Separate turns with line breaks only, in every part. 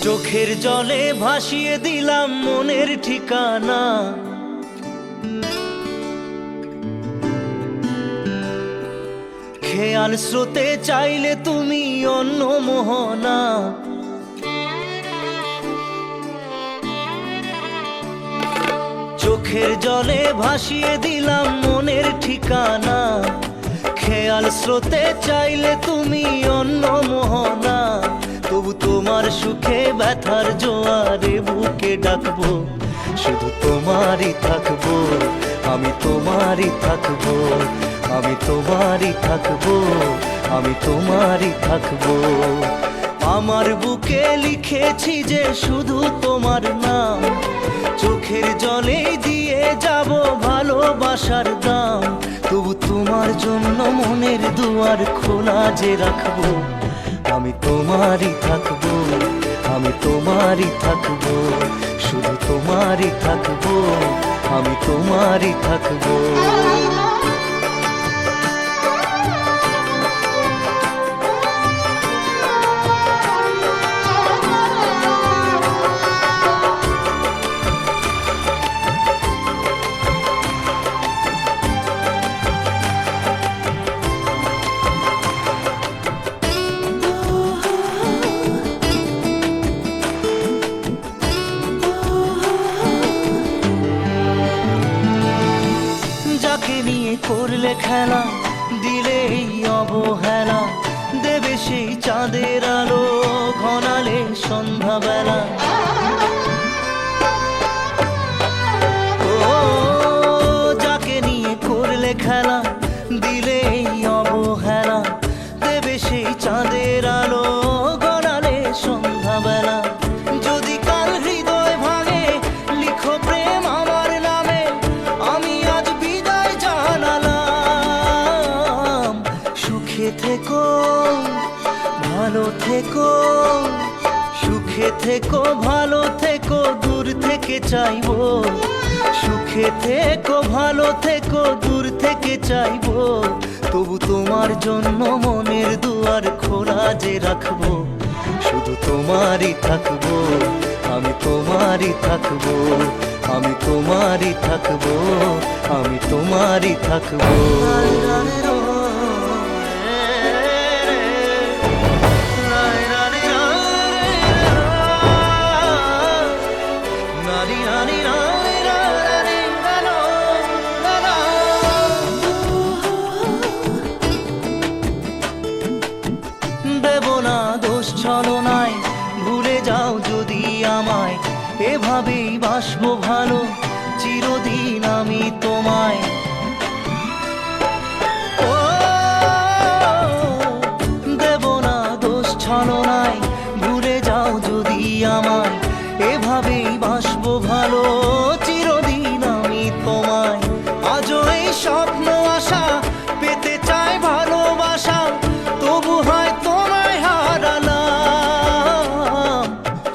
চোখের জলে ভাসিয়ে দিলাম মনের ঠিকানা। খেয়াল স্রোতে চাইলে তুমি অন্য মোহনা। চোখের জলে ভাসিয়ে দিলাম মনের ঠিকানা। খেয়াল স্রোতে চাইলে তুমি অন্য মোহনা। তবু তোমার সুখে ব্যথার জোয়ারে বুকে ডাকবো, শুধু তোমারই থাকবো, আমি তোমারই থাকবো, আমি তোমারই থাকবো, আমি তোমারই থাকবো। আমার বুকে লিখেছি যে শুধু তোমার নাম, চোখের জলে দিয়ে যাব ভালোবাসার দাম। তবু তোমার জন্য মনের দুয়ার খোলা যে রাখবো, আমি তোমারই থাকবো, আমি তোমারই থাকবো, শুধু তোমারই থাকবো, আমি তোমারই থাকবো। করলে খেলা দিলে এই অবহেলা, দেবে সেই চাঁদের আলো ঘনালে সন্ধ্যাবেলা। ও যাকে নিয়ে করলে খেলা দিলে এই অবহেলা, দেবে সেই চাঁদের আলো ঘনালে সন্ধ্যাবেলা। যদি কাল হৃদয় ভাঙে লিখো প্রেম আমার নামে, আমি আজ বিদায় জানালাম। সুখে থেকো ভালো থেকো, সুখে থেকো ভালো থেকো, দূর থেকে চাইবো। সুখে থেকো ভালো থেকো, দূর থেকে চাইবো। তবু তোমার জন্য মনের দুয়ার খোলা যে রাখবো, শুধু তোমারই থাকবো, আমি তোমারই থাকবো, আমি তোমারই থাকবো, আমি তোমারই থাকবো। দেব না দোষ ছলনায়, ভুলে যাও যদি আমায়। এভাবেই বাসবো ভালো চিরদিন আমি তোমায়। ও দেব না দোষ ছলনায়, ভুলে যাও যদি আমায়। এভাবেই বাসবো ভালো চিরদিন আমি তোমায়। আজও এই স্বপ্ন আশা পেতে চাই ভালোবাসা, তবু হয় তোমায় হারালাম।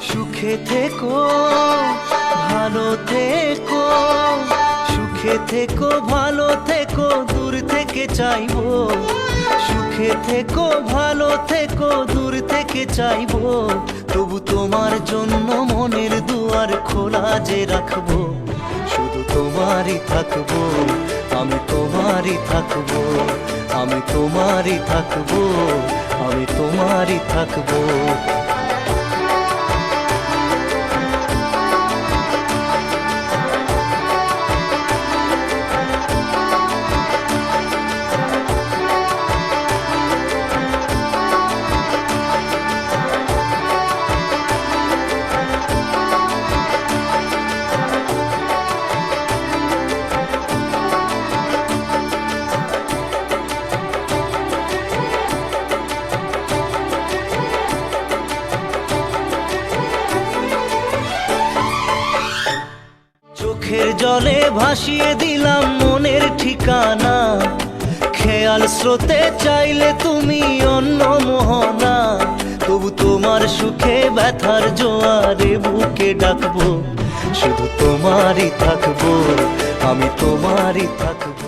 সুখে থেকো ভালো থেকো, সুখে থেকো ভালো থেকো, দূর থেকে চাইবো। সুখে থেকো ভালো থেকো, দূর থেকে চাইবো। তবু তোমার জন্য মনের দুয়ার খোলা যে রাখবো, শুধু তোমারই থাকবো, আমি তোমারই থাকবো, আমি তোমারই থাকবো, আমি তোমারই থাকবো। চোখের জলে ভাসিয়ে দিলাম মনের ঠিকানা। খেয়াল স্রোতে চাইলে তুমি অন্য মোহনা। তবু তোমার সুখে ব্যথার জোয়ারে বুকে ডাকবো, শুধু তোমারই থাকবো, আমি তোমারই থাকবো।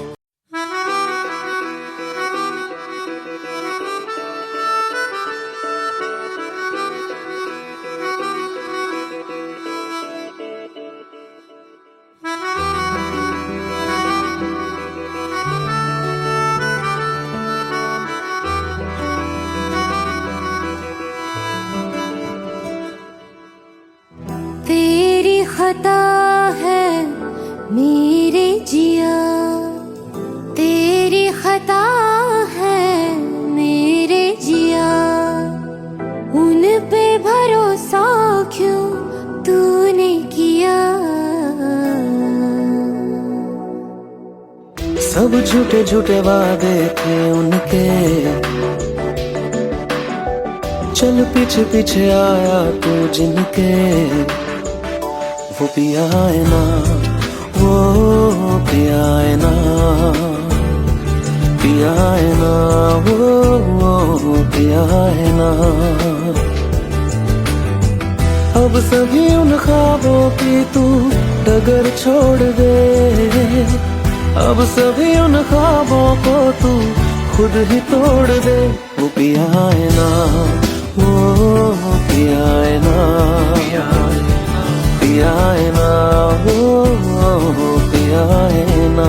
खता है मेरे जिया, तेरी खता है मेरे जिया, उन पे भरोसा क्यों तूने किया।
सब झूठे झूठे वादे थे उनके, चल पीछे पीछे आया तू जिनके। वो पिया है ना, वो पिया है ना, पिया है ना, वो पिया है ना। अब सभी उन ख्वाबों की तू डगर छोड़ दे, अब सभी उन ख्वाबों को तू खुद ही तोड़ दे। वो पिया है ना, वो पिया है ना, पिया है ना, वो पिया है ना।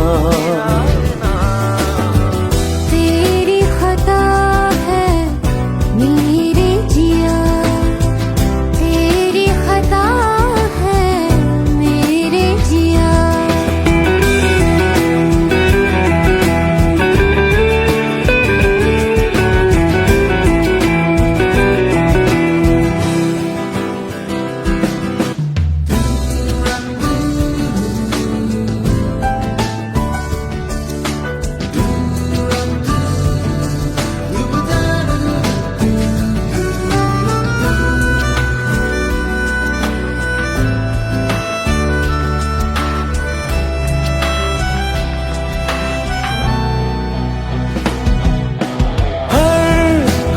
तेरी खता है मेरे जिया, तेरी खता है मेरे जिया।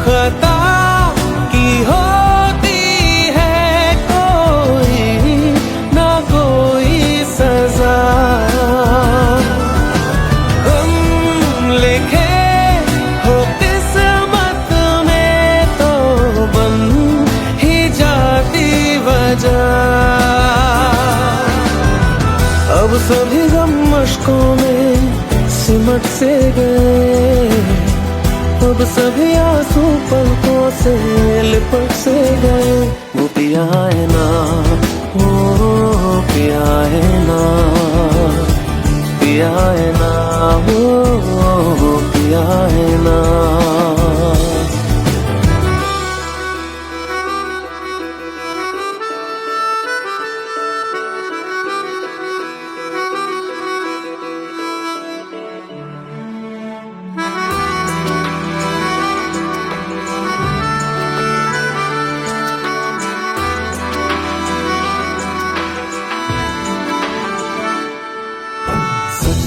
खता की होती है कोई ना कोई सजा, हम लिखे हो किस्मत में तो बन ही जाती वजह। अब सभी गम मशकों में सिमट से गए, अब सभी आंसू पलकों से लिपट से गए। वो पिया है ना, वो पिया है ना, पिया है ना, वो पिया है ना।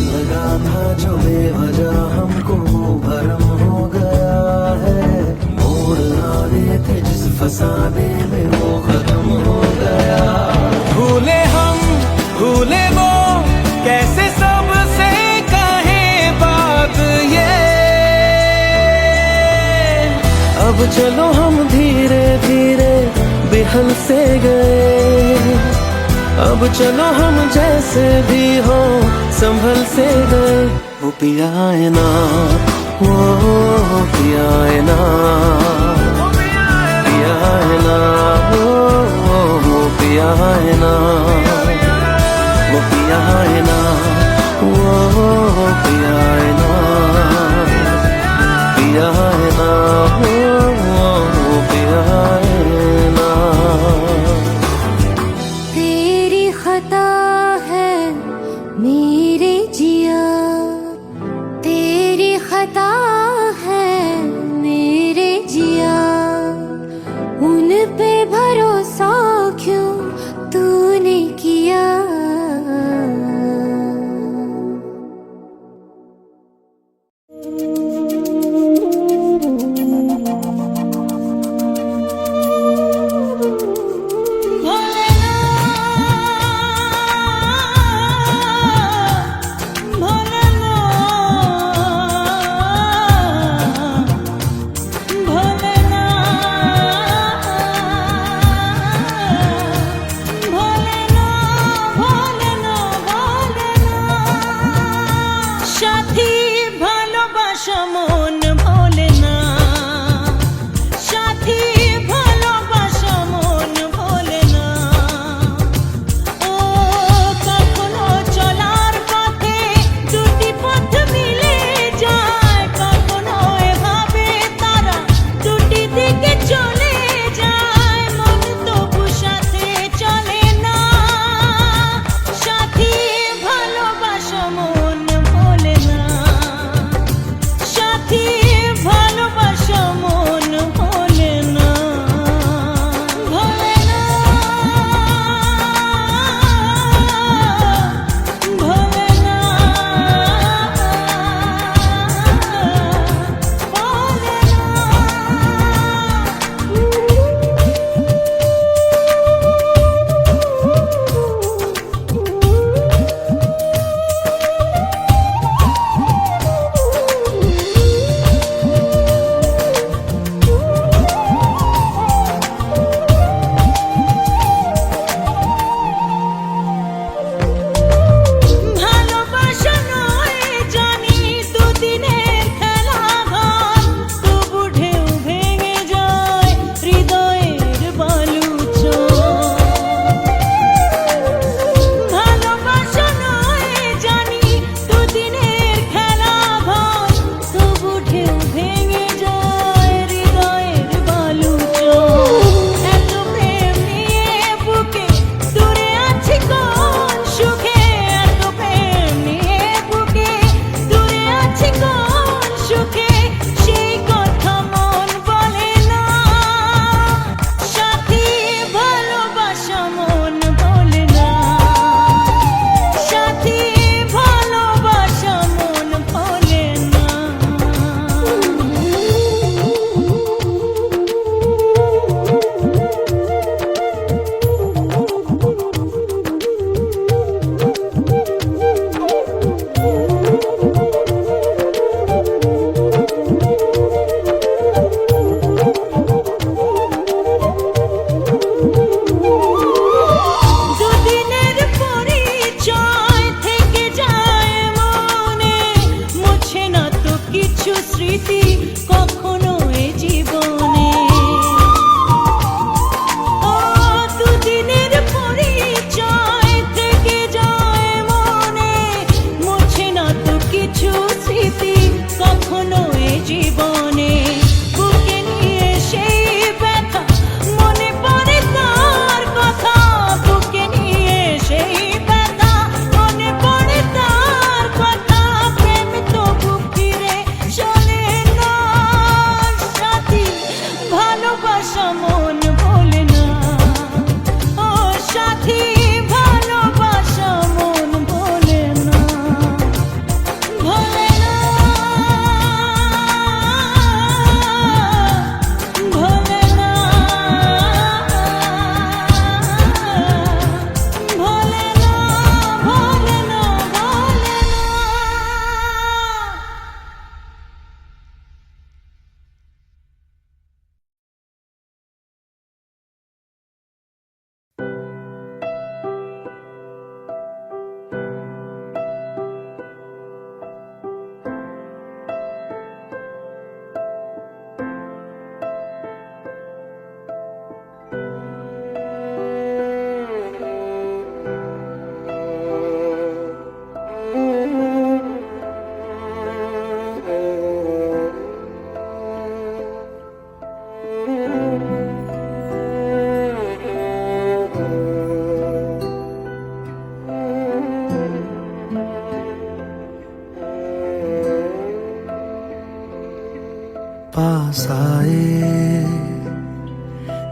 लगा था जो बेवजह हमको वो भरम हो गया है, मोड़ आने थे जिस फसाने में वो खत्म हो गया। भूले हम भूले वो कैसे सबसे कहे बात ये, अब चलो हम धीरे धीरे बिहल से गए, अब चलो हम जैसे भी हो संभल से गए। वो पिया है ना, वो पिया है ना, पिया है ना, वो पिया है ना, वो पिया है ना, वो पिया है ना, पिया है ना, वो पिया है ना।
तेरी खता है मेरे जिया, तेरी खता है मेरे जिया, उन पे भरोसा क्यों तूने किया।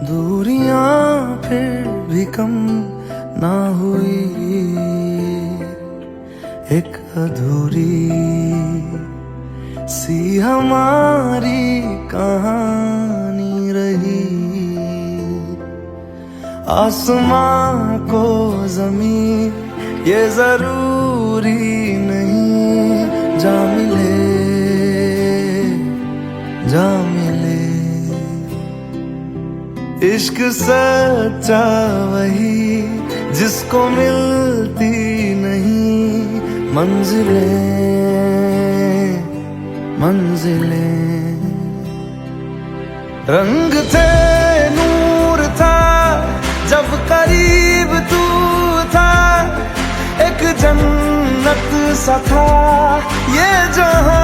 दूरियां फिर भी कम ना हुई, एक अधूरी सी हमारी कहानी रही। आसमां को जमीन ये जरूरी नहीं, जा मिले जा मिले। इश्क सच्चा वही जिसको मिलती नहीं मंजिलें मंजिलें। रंग थे नूर था जब करीब तू था, एक जन्नत सा था ये जहां।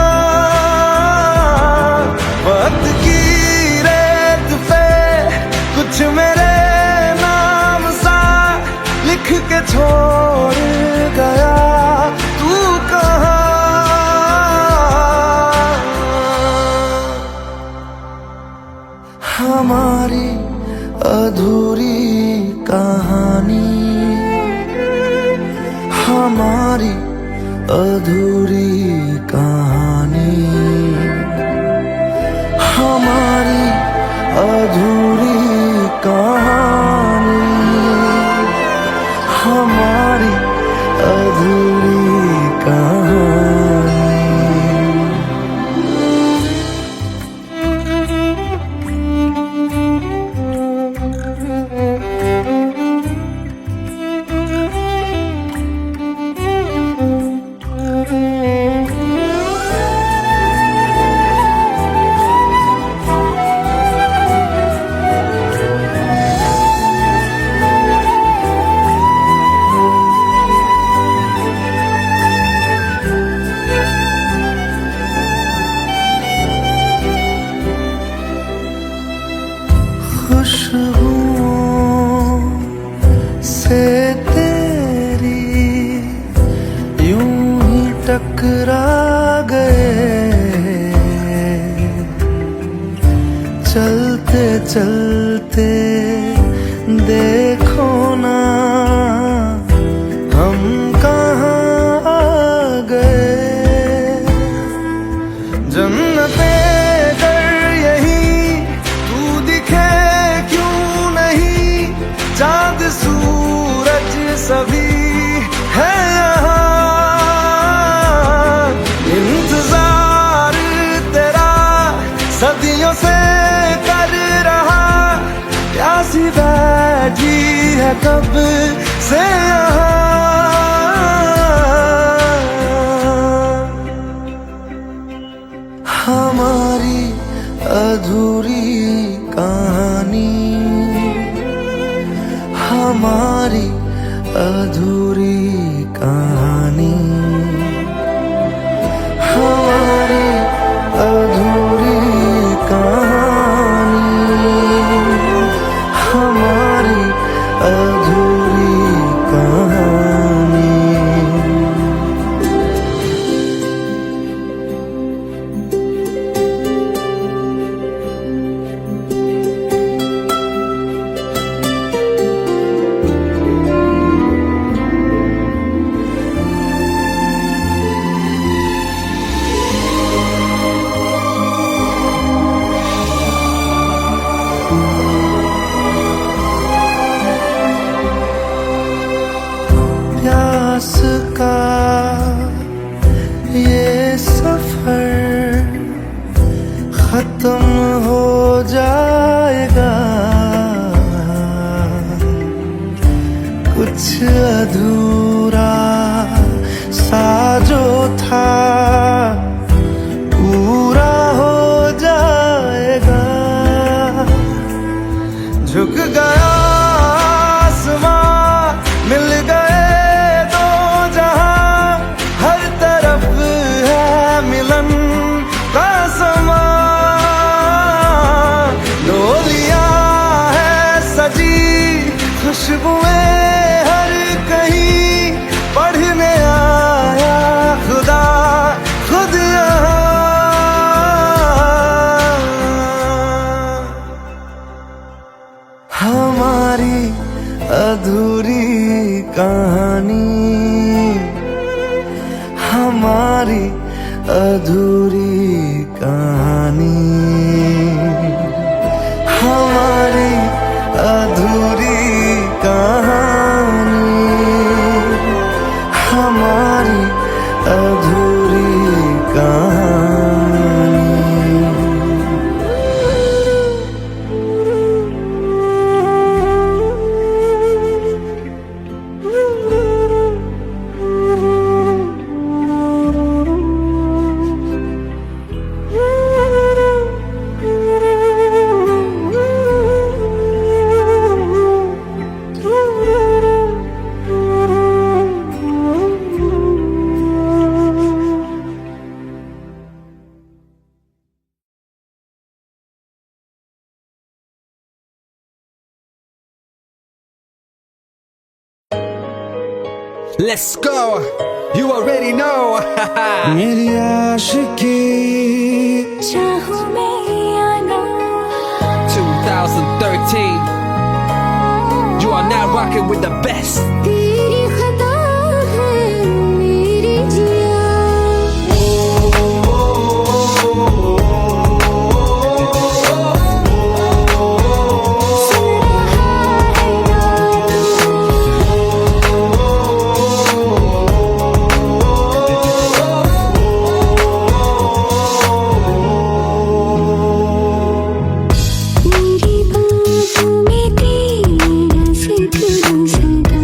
वक्त की रेत पे कुछ मेरे नाम सा लिख के छोड़ गया, तू कहाँ। हमारी अधूरी कहानी, हमारी अधूरी कहानी, हमारी अधूरी कहानी, हमारी अधूरी कहानी। खुशबुओं से तेरी यूं ही टकरा गए, चलते चलते देखो ना हम कहाँ आ गए। जन्नते कर यही तू दिखे क्यों नहीं, चांद सूरज सभी है यहाँ। इंतजार तेरा सदियों से कर रहा, प्यासी बैठी है कब से यहाँ। हमारी अधूरी कहानी, हमारी अधूरी कहानी, हमारी अधूरी कहानी, हमारी अधूरी कहानी। हमारी अधूरी कहानी, हमारी अधूरी कहानी, हमारी अधूरी कहानी, हमारी अधूरी कहानी।
Let's go. You already know.
मेरी आशिकी
चाहूं मैं या ना
2013. You are now rocking with the best.
तेरी खता है मेरी जिया सुन रहा है मेरी बातों में तेरा जिक्र सदा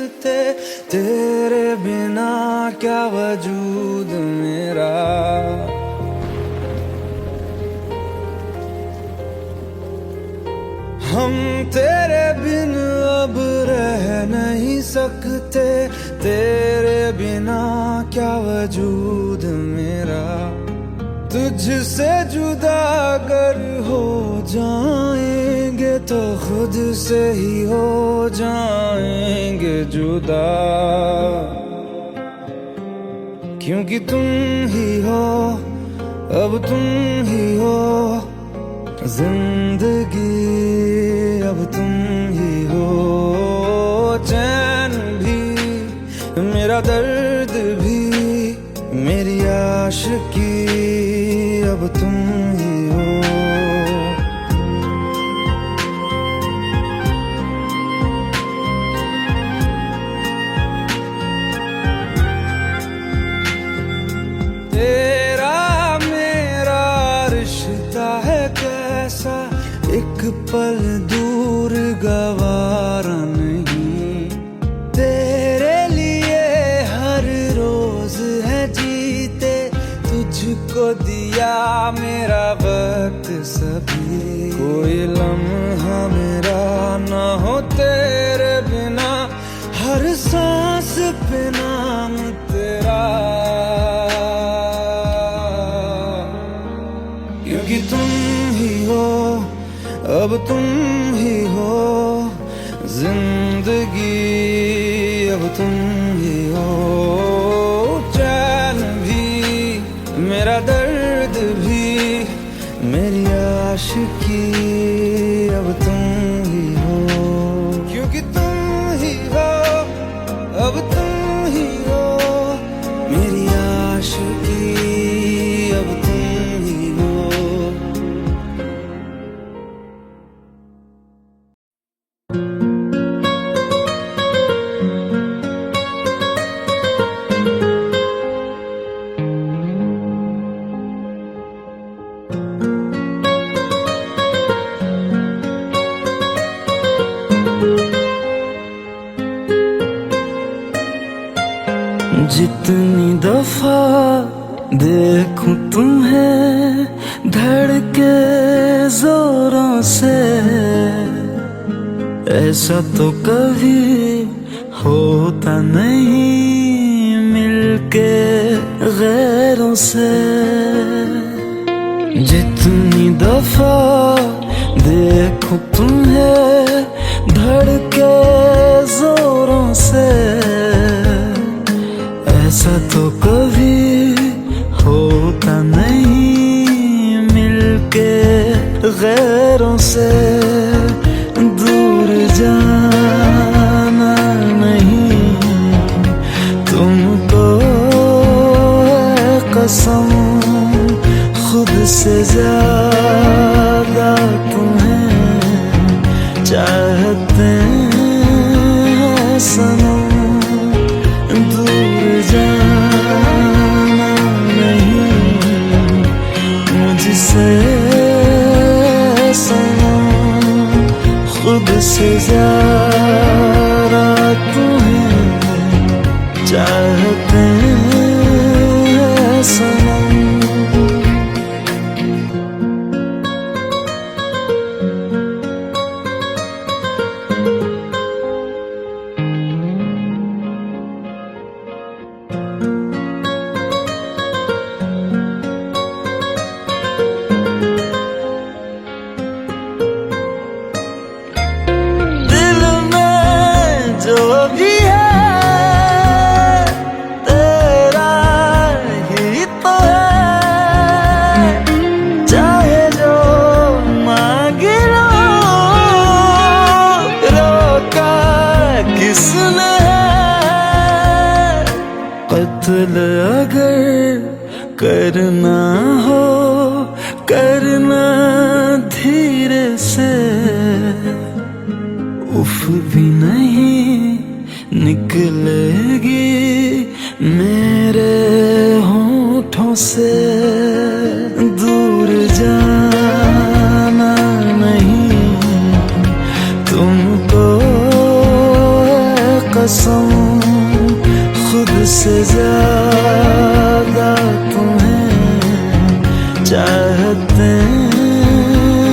सकते, तेरे बिना क्या वजूद मेरा। हम तेरे बिन अब रह नहीं सकते, तेरे बिना क्या वजूद मेरा। तुझसे जुदा अगर हो जाएंगे तो खुद से ही हो जाएंगे जुदा, क्योंकि तुम ही हो, अब तुम ही हो जिंदगी, अब तुम ही हो। चैन भी मेरा दर्द भी मेरी आशिकी, अब तुम ही हो। तेरा मेरा रिश्ता है कैसा, एक पल दूर गवारा नहीं। तेरे लिए हर रोज है जीते, तुझको दिया मेरा वक्त सभी। कोई लम्हा मेरा ना हो तेरे बिना, हर सांस पे नाम तेरा, क्योंकि तुम ही हो, अब तुम ही हो जिंदगी, अब तुम ही हो। चैन भी मेरा दर्द भी मेरी आशिकी, अब तुम ही हो, क्योंकि तुम ही हो, अब तुम ही हो मेरी आशिकी, अब तुम ही हो। जितनी दफा देखूं तुम्हें धड़के जोरों से, ऐसा तो कभी होता नहीं मिलके गैरों से। जितनी दफा देखूं तुम्हें धड़के जोरों से, ऐसा तो कभी होता नहीं मिलके गैरों से। दूर जाना नहीं तुमको है कसम, खुद से ज्यादा तुम्हें चाहते हैं सनम। दूर जाना नहीं मुझसे सनम, खुद से ज्यादा तुम्हें चाहते हैं सनम। कत्ल अगर करना हो करना धीरे से, उफ भी नहीं निकलेगी मेरे होठों से। दूर जाना नहीं तुमको कसम खुद से ज्यादा तुम्हें चाहते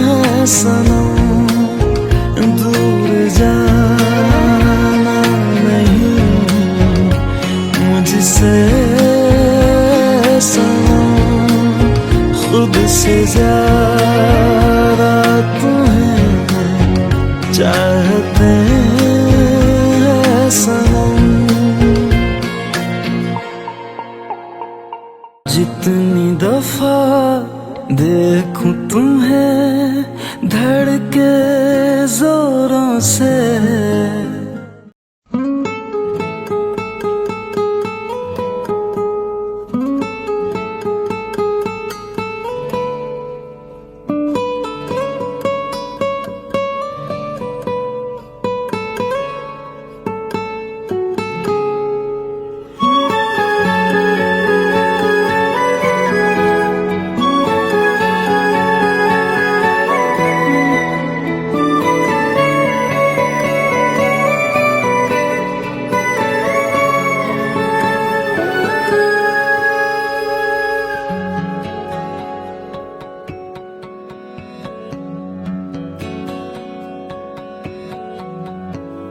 हैं सनम, दूर जाना नहीं मुझसे सनम, खुद से ज्यादा तुम्हें चाहते हैं सनम। जितनी दफा देखूं तुम्हें धड़के जोरों से,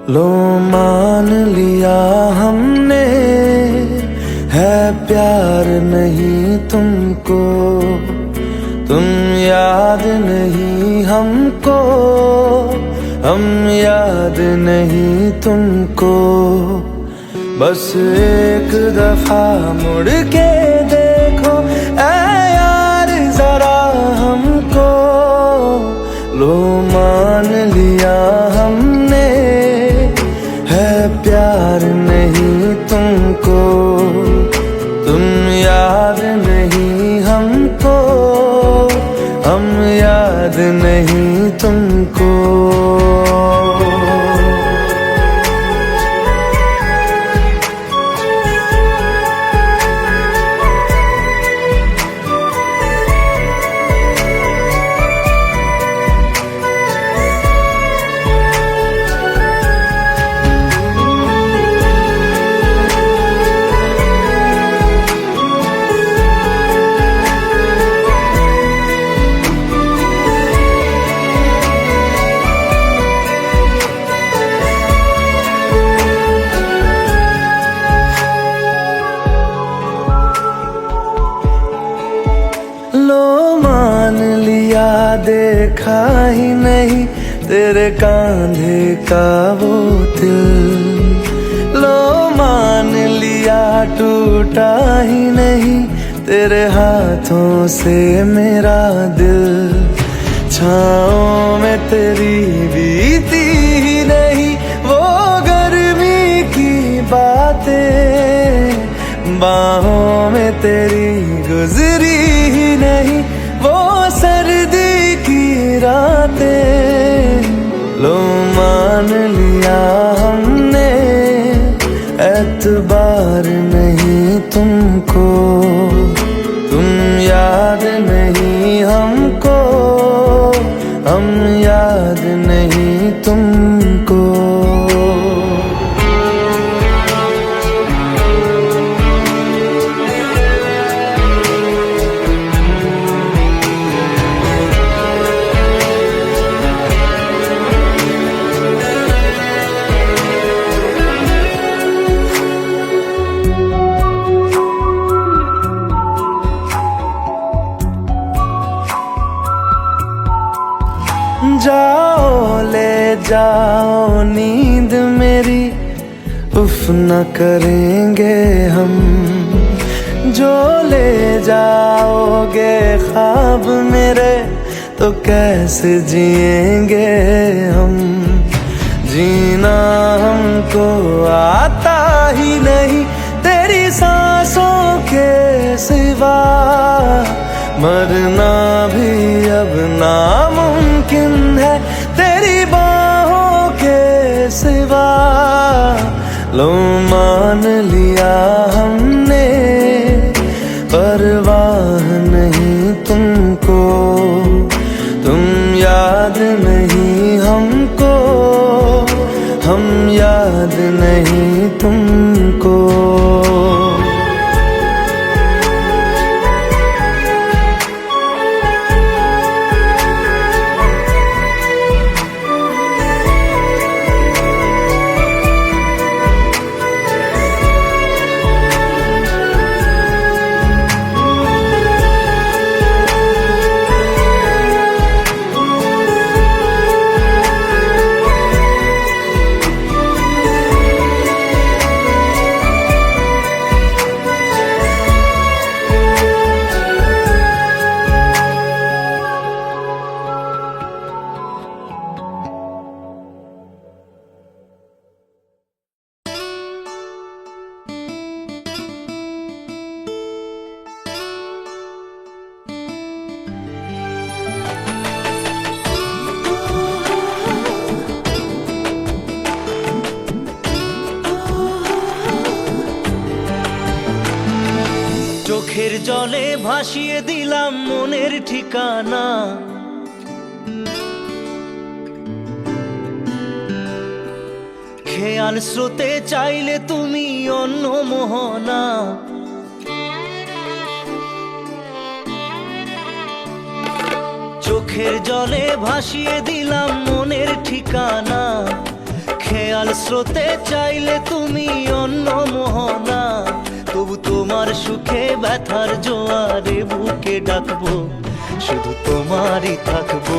लो मान लिया हमने है प्यार नहीं तुमको, तुम याद नहीं हमको, हम याद नहीं तुमको। बस एक दफा मुड़ के देखो ऐ यार जरा हमको, लो मान लिया हमने है प्यार नहीं तुमको, तुम याद नहीं हमको, हम याद नहीं तुमको। देखा ही नहीं तेरे कांधे का वो दिल, लो मान लिया टूटा ही नहीं तेरे हाथों से मेरा दिल। छाँव में तेरी बीती ही नहीं वो गर्मी की बातें, बाहों में तेरी गुजरी ही नहीं वो सर्दी रातें। लो मान लिया हमने एतबार नहीं तुमको, तुम याद नहीं हमको, हम याद नहीं तुमको। जाओ ले जाओ नींद मेरी, उफ न करेंगे हम, जो ले जाओगे ख्वाब मेरे तो कैसे जिएंगे हम। जीना हमको आता ही नहीं तेरी सांसों के सिवा, मरना भी अब नामुमकिन है तेरी बाहों के सिवा। लो मान लिया हमने परवाह नहीं तुमको, तुम याद नहीं हमको, हम याद याद नहीं तुमको।
চোখের জলে ভাসিয়ে দিলাম মনের ঠিকানা, খেয়াল স্রোতে চাইলে তুমি অন্য মোহনা। চোখের জলে ভাসিয়ে দিলাম মনের ঠিকানা, খেয়াল স্রোতে চাইলে তুমি অন্য মোহনা। তবু তোমার সুখে ব্যথার জোয়ারে বুকে ডাকবো, শুধু তোমারই থাকবো,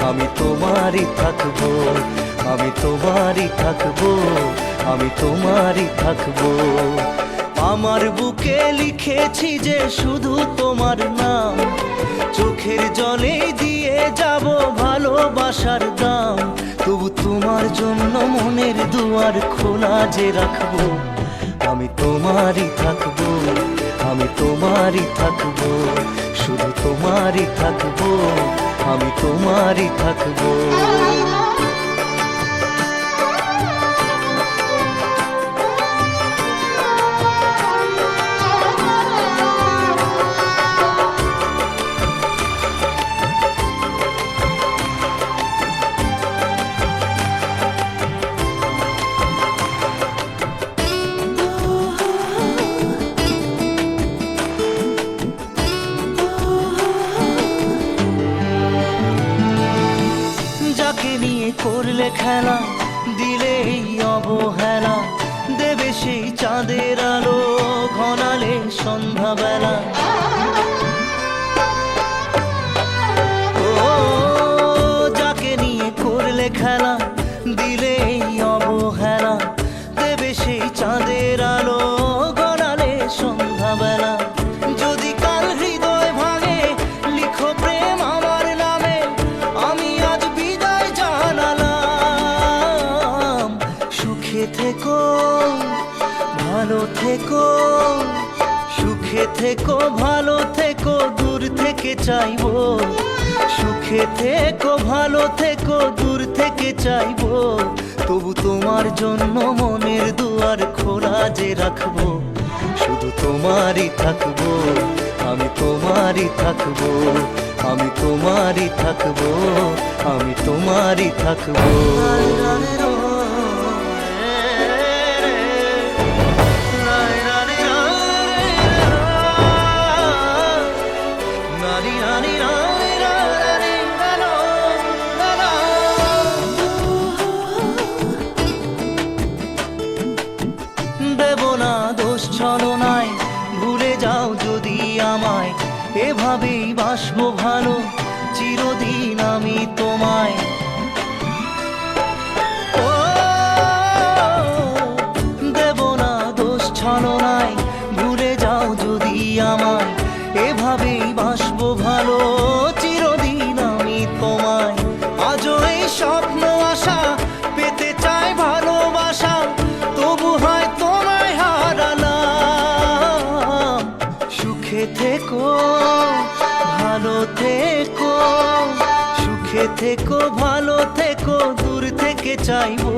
আমি তোমারই থাকবো, আমি তোমারই থাকবো, আমি তোমারই থাকবো। আমার বুকে লিখেছি যে শুধু তোমার নাম, চোখের জলে দিয়ে যাব ভালোবাসার দাম। তবু তোমার জন্য মনের দুয়ার খোলা যে রাখবো, আমি তোমারই থাকবো, আমি তোমারই থাকবো, শুধু তোমারই থাকবো, আমি তোমারই থাকবো। করলে খেলা দিলে এই অবহেলা, দেবে সেই চাঁদের আলো ঘনালে সন্ধ্যাবেলা। ও যাকে নিয়ে করলে খেলা দিলে এই অবহেলা, দেবে সেই চাঁদের আলো ঘনালে সন্ধ্যাবেলা। যদি কাল হৃদয় ভাঙে লিখো প্রেম আমার নামে, আমি আজ বিদায় জানালাম। সুখে থেকো ভালো থেকো, সুখে থেকো ভালো থেকো, দূর থেকে চাইবো। সুখে থেকো ভালো থেকো, দূর থেকে চাইবো। তবু তোমার জন্য মনের দুয়ার খোলা যে রাখবো, শুধু তোমারই থাকবো, আমি তোমারই থাকবো, আমি তোমারই থাকবো, আমি তোমারই থাকবো। দেব না দোষ ছলনায়, ভুলে যাও যদি আমায়, এভাবেই বাসবো ভালো চিরদিন আমি তোমায়। ও দেব না দোষ ছলনায়, ভুলে যাও যদি আমায়, এভাবেই বাসবো ভালো চিরদিন আমি তোমায়। আজও এই স্বপ্ন আশা পেতে চাই ভালোবাসা, তবু হয় তোমায় হারালাম। সুখে থেকো ভালো থেকো, সুখে থেকো ভালো থেকো, দূর থেকে চাইবো।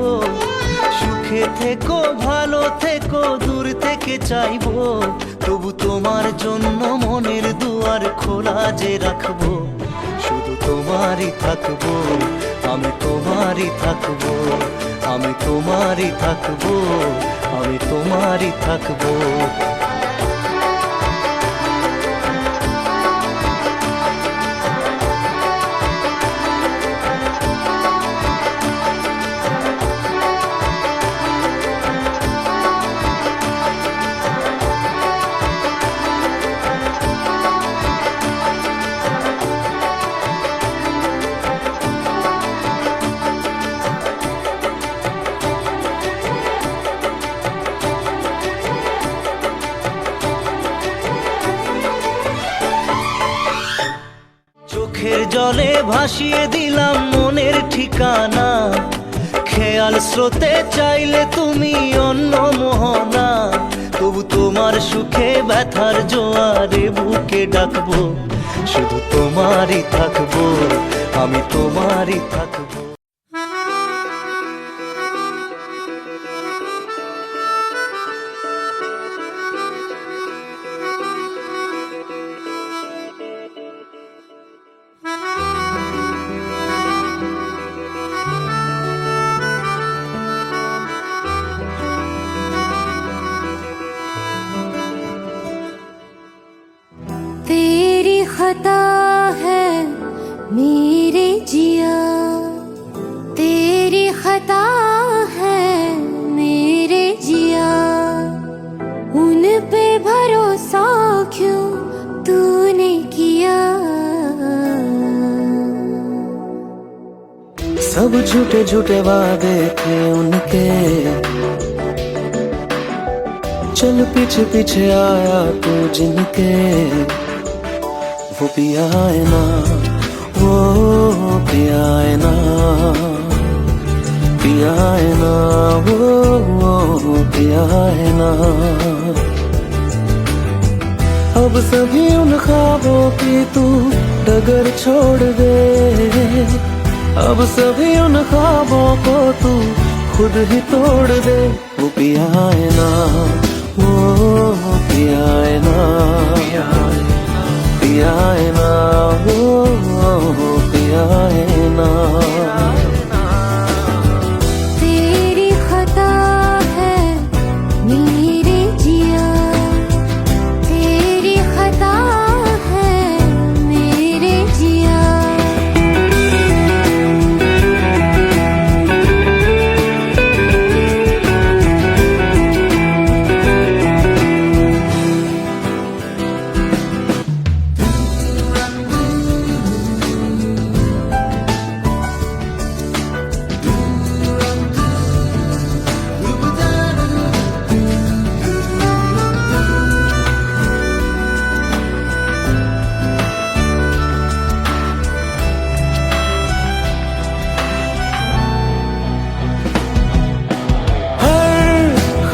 সুখে থেকো ভালো থেকো, দূর থেকে চাইবো। তবু তোমার জন্য মনের দুয়ার খোলা যে রাখবো, শুধু তোমারই থাকবো, আমি তোমারই থাকবো, আমি তোমারই থাকবো, আমি তোমারই থাকবো। চোখের জলে ভাসিয়ে দিলাম মনের ঠিকানা, খেয়াল স্রোতে চাইলে তুমি অন্য মোহনা। তবু তোমার সুখে ব্যথার জোয়ারে বুকে ডাকবো, শুধু তোমারই থাকবো, আমি তোমারই থাকবো।
तेरी खता है मेरे जिया, तेरी खता है मेरे जिया, उन पे भरोसा क्यों तूने किया।
सब झूठे झूठे वादे थे उनके, चल पीछे पीछे आया तू जिनके। वो पिया है ना, वो पिया है ना, पिया है ना, वो पिया है ना। अब सभी उन ख्वाबों की तू डगर छोड़ दे, अब सभी उन ख्वाबों को तू खुद ही तोड़ दे। वो पिया है ना, वो पिया है ना, पिया है ना, वो पिया है ना।
तेरी खता है मेरे जिया, तेरी खता है मेरे जिया।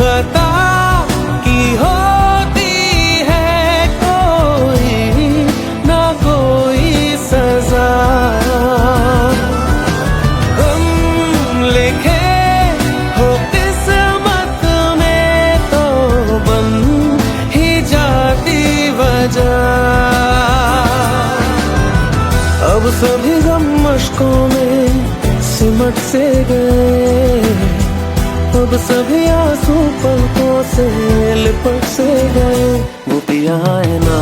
खता की होती है कोई ना कोई सजा, हम लिखे हो किस्मत में तो बन ही जाती वजह। अब सभी गम मशकों में सिमट से गए, अब सभी आंसू पलकों से लिपट से गए। वो पिया है ना,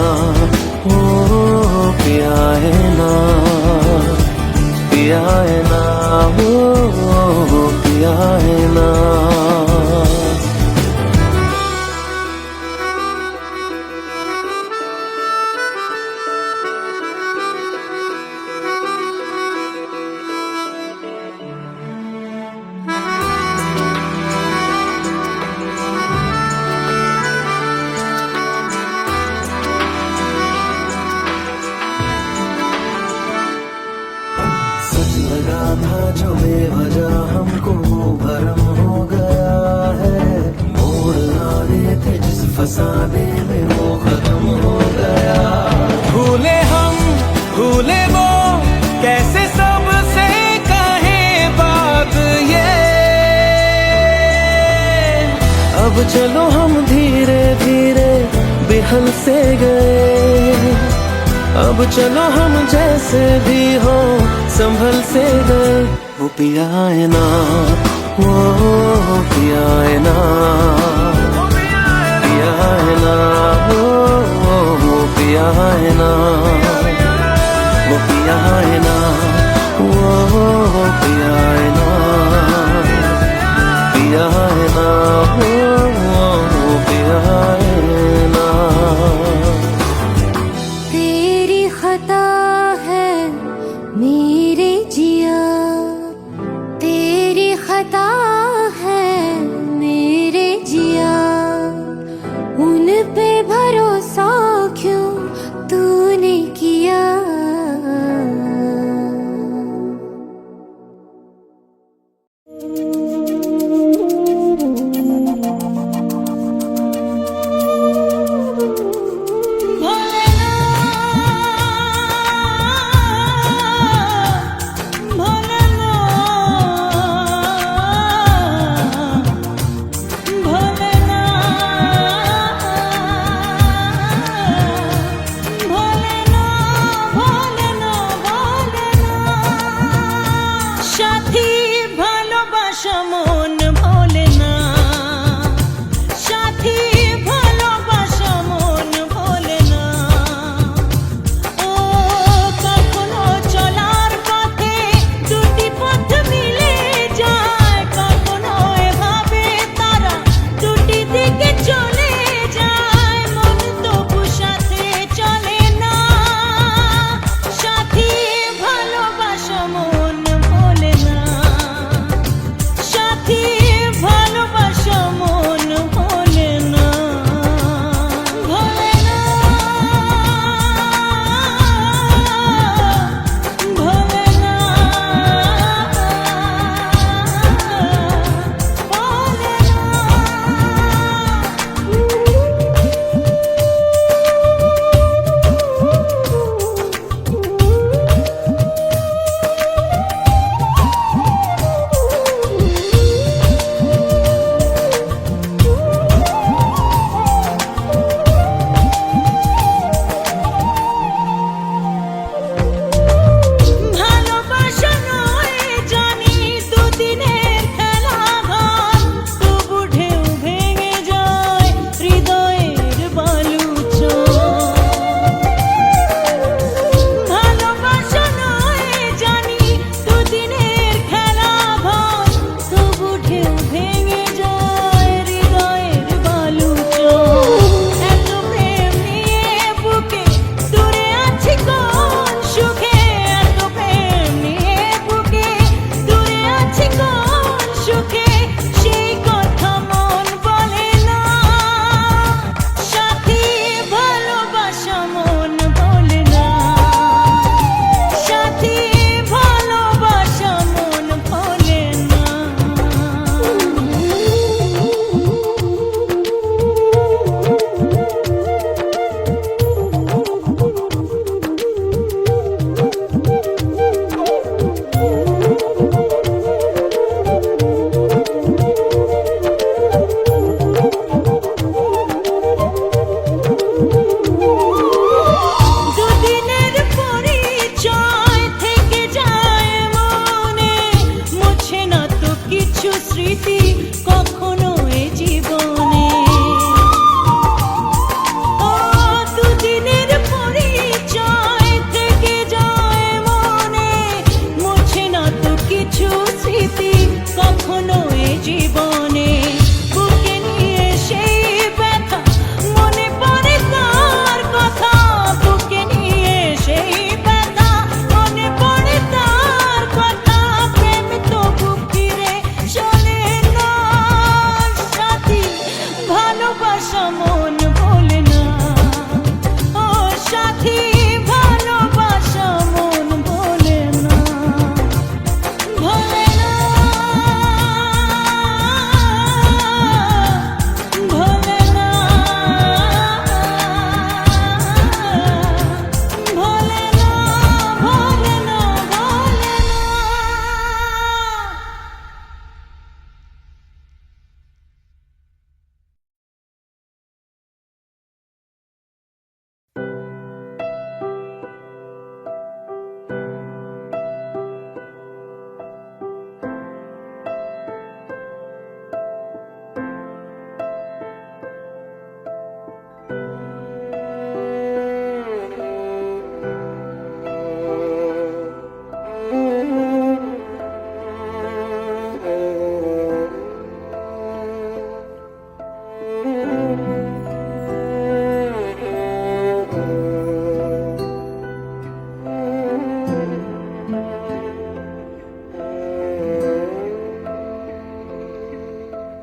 वो पिया है ना, पिया है ना, वो पिया है ना। सच लगा था जो बेवजह हमको वो भरम हो गया है। मोड़ आने थे जिस फसाने में वो खत्म हो गया।
भूले हम भूले वो, कैसे सबसे कहे बात ये।
अब चलो हम धीरे धीरे बेहल से गए, अब चलो हम जैसे भी हो संभल से गए। वो पिया है ना, वो पिया है ना, पिया है ना, वो पिया है ना, वो पिया है ना, वो पिया है ना, पिया है ना, वो पिया है ना।
तेरी खता है मेरे जिया, तेरी खता है मेरे जिया, उन पे भरोसा क्यों तूने किया।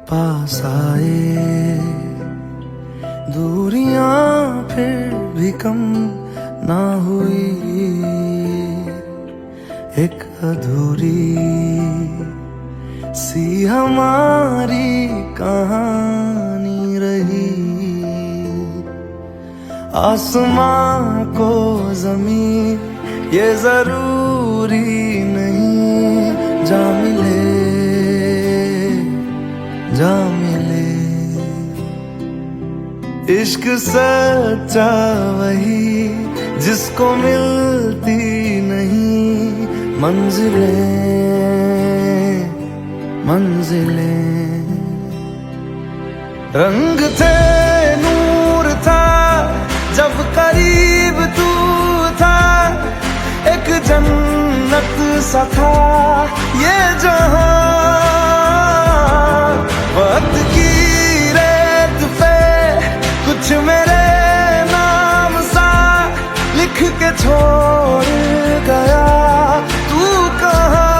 पास आए, दूरियां फिर भी कम ना हुई, एक अधूरी सी हमारी कहानी रही। आसमां को जमीन ये जरूरी नहीं, जा मिले जा मिले। इश्क सच्चा वही जिसको मिलती नहीं मंजिलें मंजिलें। रंग थे नूर था जब करीब तू था, एक जन्नत सा था ये जहां। वक्त की रेत पे कुछ मेरे नाम सा लिख के छोड़ गया, तू कहाँ।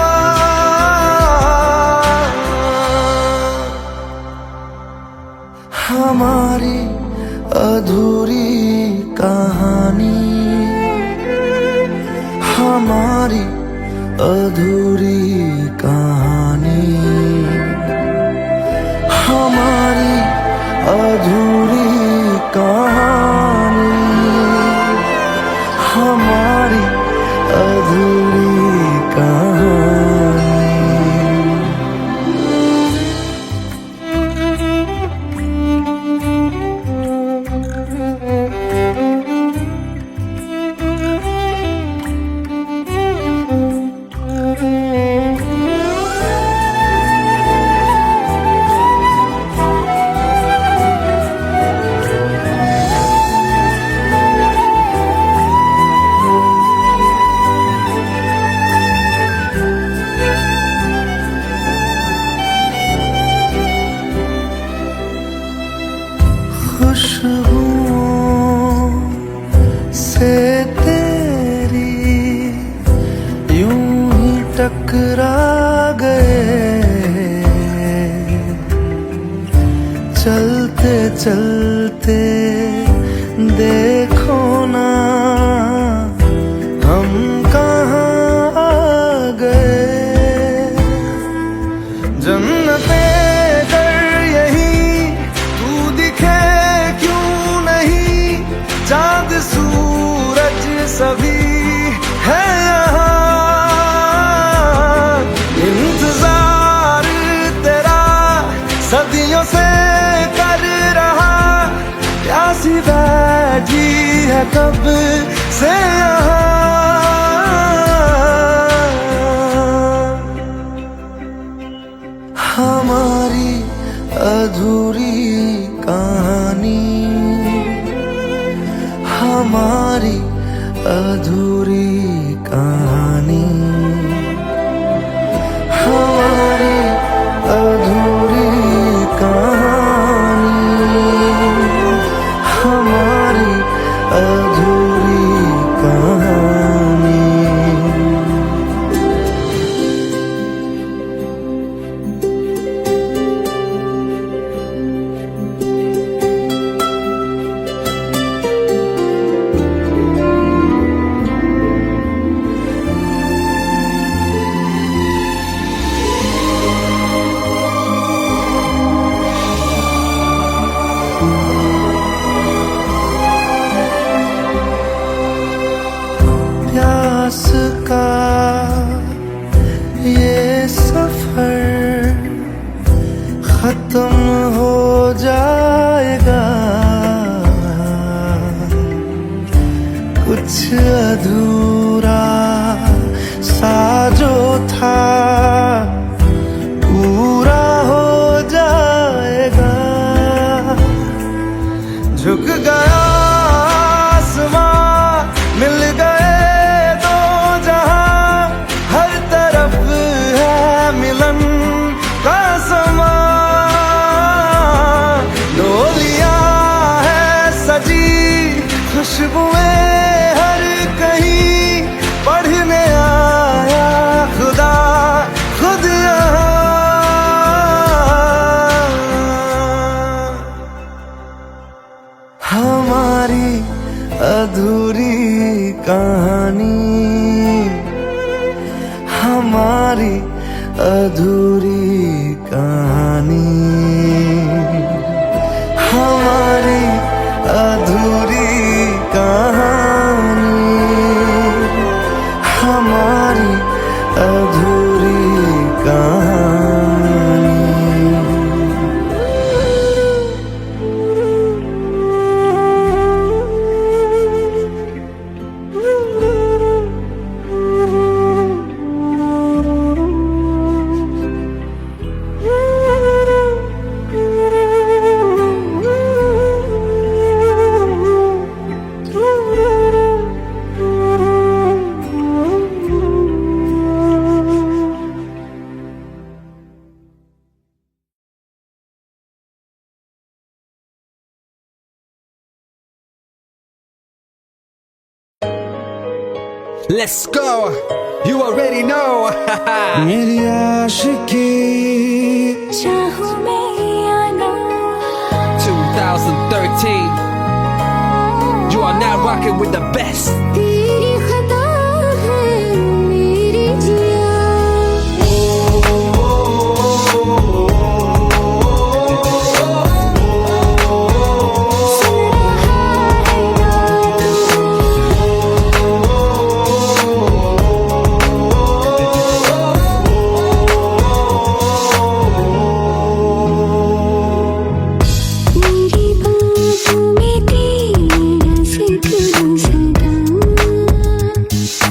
हमारी अधूरी कहानी, हमारी अधूरी कहानी, हमारी अधूरी कहानी, हमारी अधूरी कहानी। खुशबुओं से तेरी यूं ही टकरा गए, चलते चलते देखो ना हम कहाँ आ गए। जन्नते चाँद सूरज सभी है यहाँ, इंतजार तेरा सदियों से कर रहा, प्यासी बैठी है कब से यहाँ। हमारी अधूरी कहानी, हमारी अधूरी कहानी, हमारी अधूरी कहानी, हमारी अधूरी कहानी। प्यास का ये सफर खत्म हो जाएगा, कुछ अधूरा सा जो था पूरा हो जाएगा। झुक गया आसमां, मिल गए दो जहां, हर तरफ है मिलन का समा। डोलियां है सजी खुशबुएं हर कहीं,
Let's go. You already know.
मेरी आशिकी
चाहूं मैं या ना
2013. You are now rocking with the best.
तेरी खता है मेरी जिया मेरी बातों में तेरा जिक्र सदा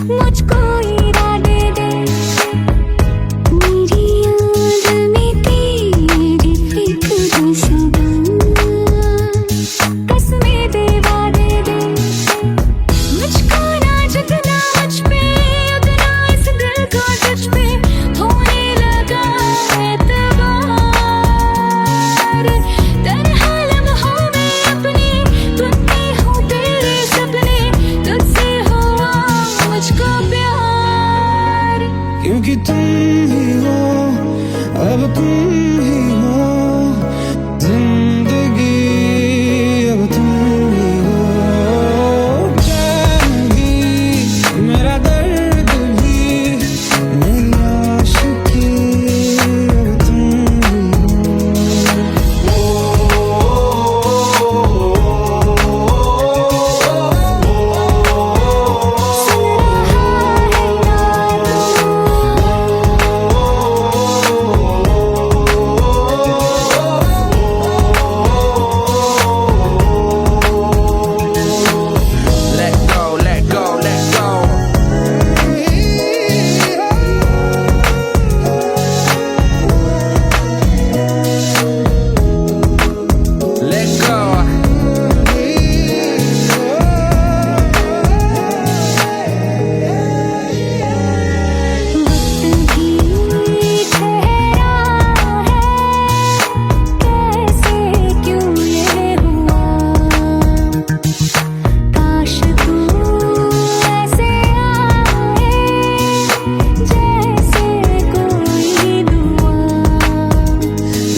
मुझको इरादे दे मेरी याद में तेरी फिक्र सदा कसमें दे वादे दे मुझको ना जगना मुझ पे उगना इस दिल को तुझ पे होने लगा एतबार तन्हा लम्हों में अपने बुनती हूँ तेरे सपने तुझसे हुआ मुझको प्यार
क्योंकि तुम ही हो अब तुम ही हो जिंदगी अब तुम ही हो जान भी मेरा दर्द भी मेरी आशिकी अब तुम ही
Let go, let go, let go. Let go.
वक्त भी ठहरा है कैसे क्यों ये हुआ काश तू ऐसे आए जैसे कोई दुआ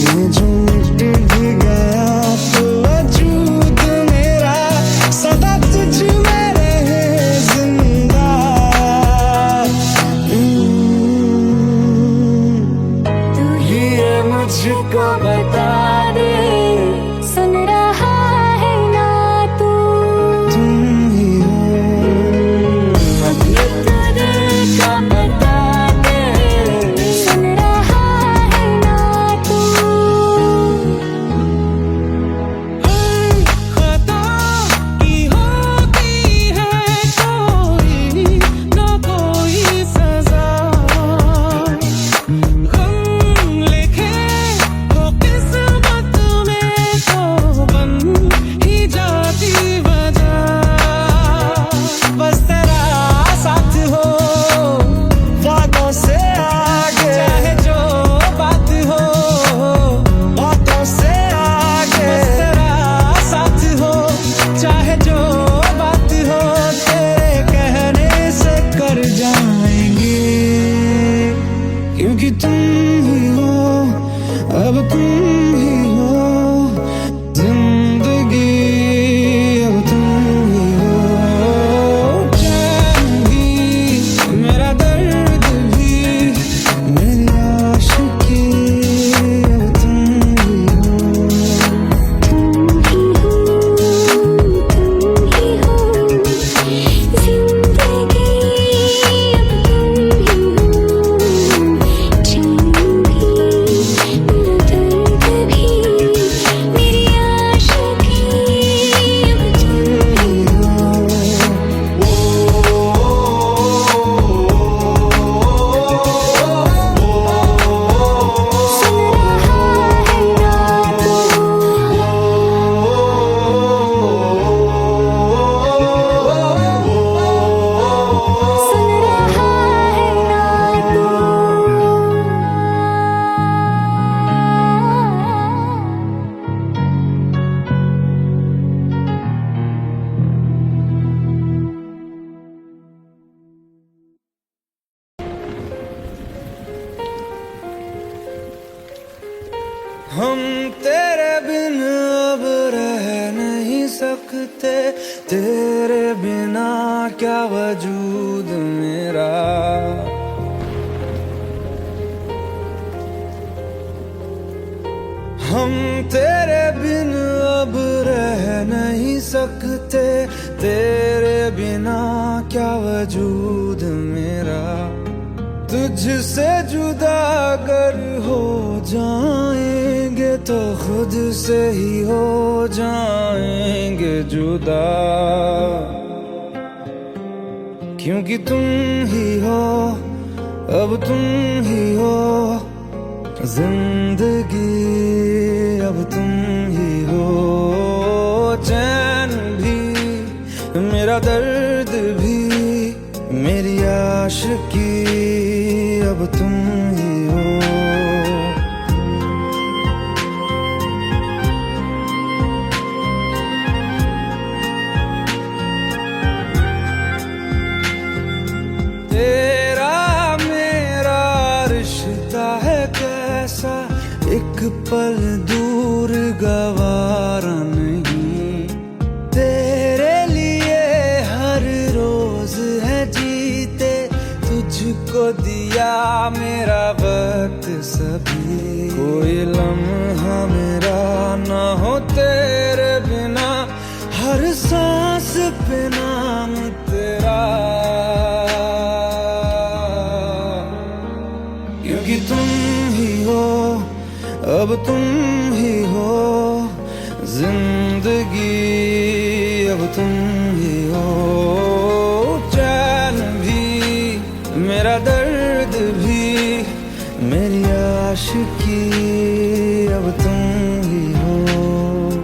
ये जो मिट भी गया तो वजूद मेरा सदा तुझ में रहे जिंदा
तू ही
ये मुझको
बता दे सुन रहा है ना तू
तुम ही हो
ये तो दिल का बता दे सुन रहा है ना तू
खता की होती है कोई न कोई सजा गम लिखे हो किस्मत
तेरे बिन अब रह नहीं सकते, तेरे बिना क्या वजूद मेरा। हम तेरे बिन अब रह नहीं सकते, तेरे बिना क्या वजूद मेरा। तुझसे जुदा अगर हो जाएंगे तो खुद से ही हो जाएंगे जुदा, क्योंकि तुम ही हो, अब तुम ही हो जिंदगी, अब तुम ही हो। चैन भी मेरा दर्द भी मेरी आशिकी, अब तुम ही हो। तेरा मेरा रिश्ता है कैसा, एक पल दूर गवारा नहीं। तेरे लिए हर रोज है जीते, तुझको दिया मेरा वक्त सभी। कोई लम्हा मेरा ना हो तेरे बिना, हर सांस पे नाम तेरा, क्योंकि तुम ही हो, अब तुम ही हो जिंदगी, अब तुम ही हो। चैन भी मेरा दर्द भी मेरी आशिकी, अब तुम ही हो,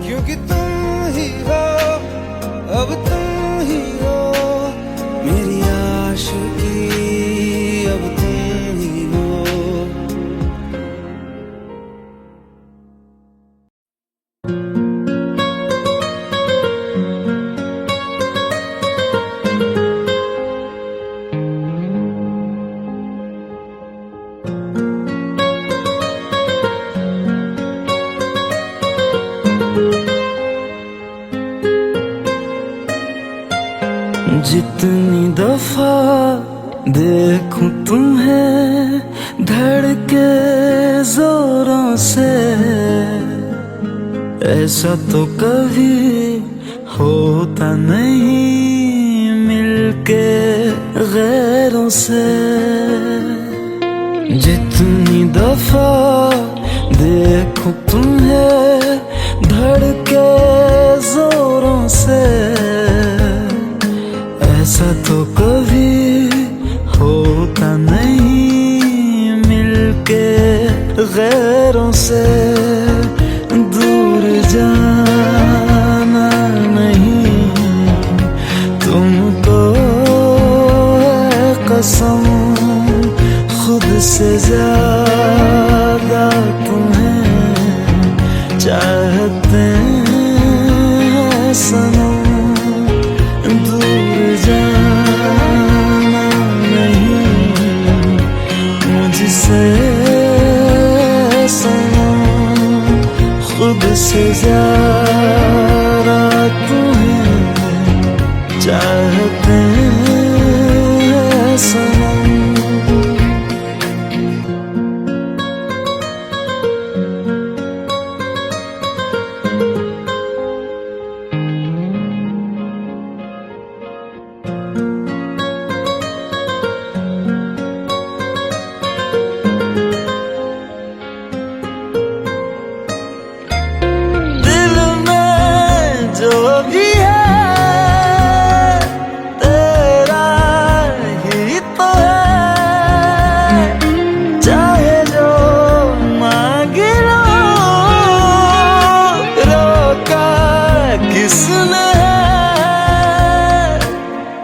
क्योंकि तुम ही हो, अब तुम ही हो मेरी आशिकी, अब तुम ही हो। जितनी दफा देखूं तुम्हें धड़के जोरों से, ऐसा तो कभी होता नहीं मिलके गैरों से। जितनी दफा देखूं तुम्हें धड़के जोरों से, ऐसा तो कभी होता नहीं मिलके गैरों से। दूर जाना नहीं तुमको है कसम, खुद से ज्यादा तुम्हें चाहते हैं सनम। दूर जाना नहीं मुझसे सनम, खुद से ज्यादा तुम्हें चाहते हैं सनम।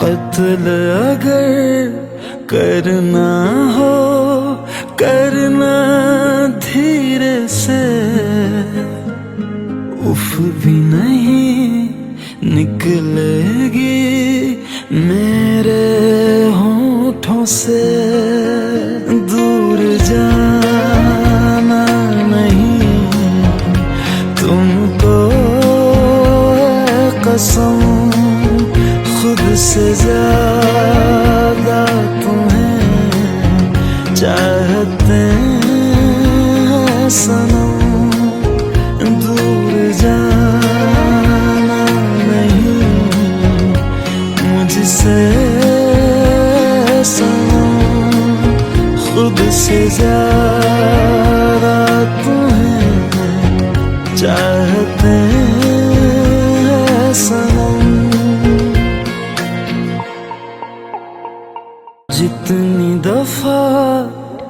कत्ल अगर करना हो करना धीरे से, उफ भी नहीं निकलेगी मेरे होठों से। दूर जाना नहीं
तुमको है कसम खुद से ज्यादा तुम्हें चाहते हैं सनम, दूर जाना नहीं मुझसे सनम, खुद से ज्यादा तुम्हें चाहते हैं सनम। जितनी दफा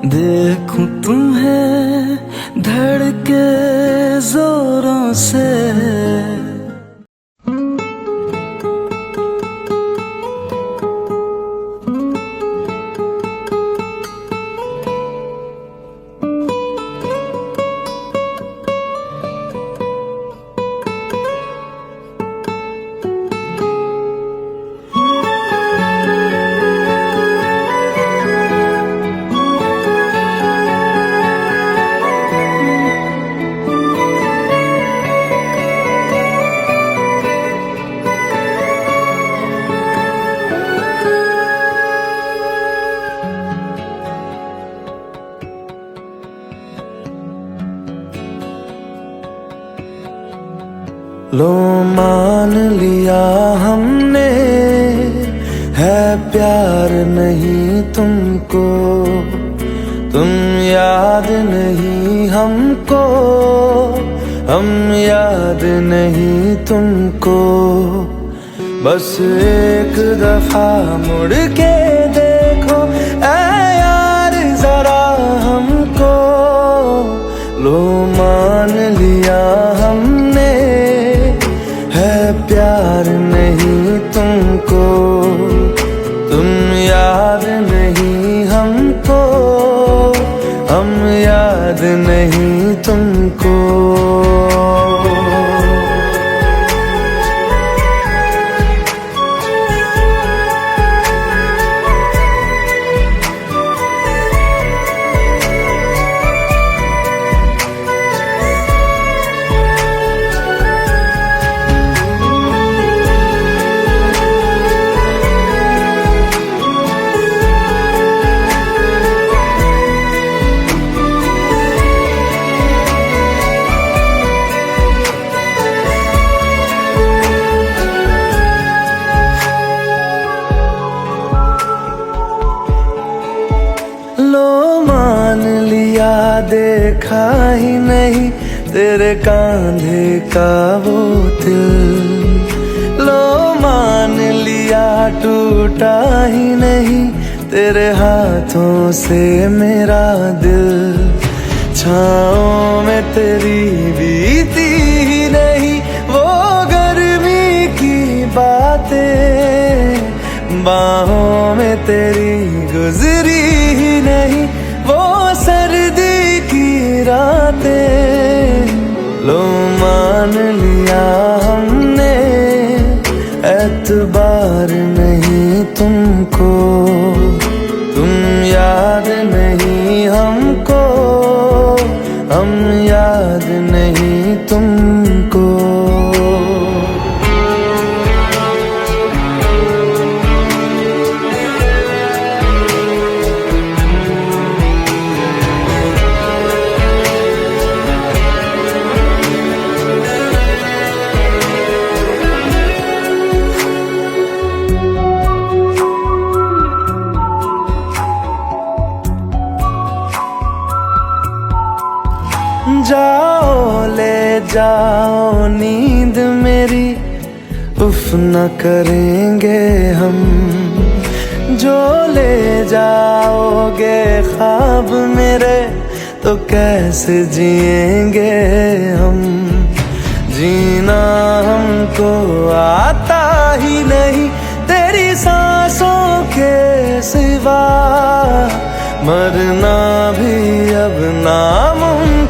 देखूं तुम्हें धड़के जोरों से, लो मान लिया हमने है प्यार नहीं तुमको, तुम याद नहीं हमको, हम याद नहीं तुमको। बस एक दफा मुड़ के देखो ऐ यार जरा हमको, लो मान लिया हमने है प्यार नहीं तुमको, तुम याद नहीं हमको, हम याद नहीं तुमको। लो मान लिया देखा ही नहीं तेरे कांधे का वो दिल, लो मान लिया टूटा ही नहीं तेरे हाथों से मेरा दिल। छाँव में तेरी बीती ही नहीं वो गर्मी की बातें, बाहों में तेरी गुजरी ही नहीं वो सर्दी की रातें। लो मान लिया हमने एतबार नहीं तुमको, तुम याद नहीं हमको, हम याद नहीं तुमको। जाओ ले जाओ नींद मेरी, उफ न करेंगे हम, जो ले जाओगे ख्वाब मेरे तो कैसे जिएंगे हम। जीना हमको आता ही नहीं तेरी सांसों के सिवा, मरना भी अब नामुमकिन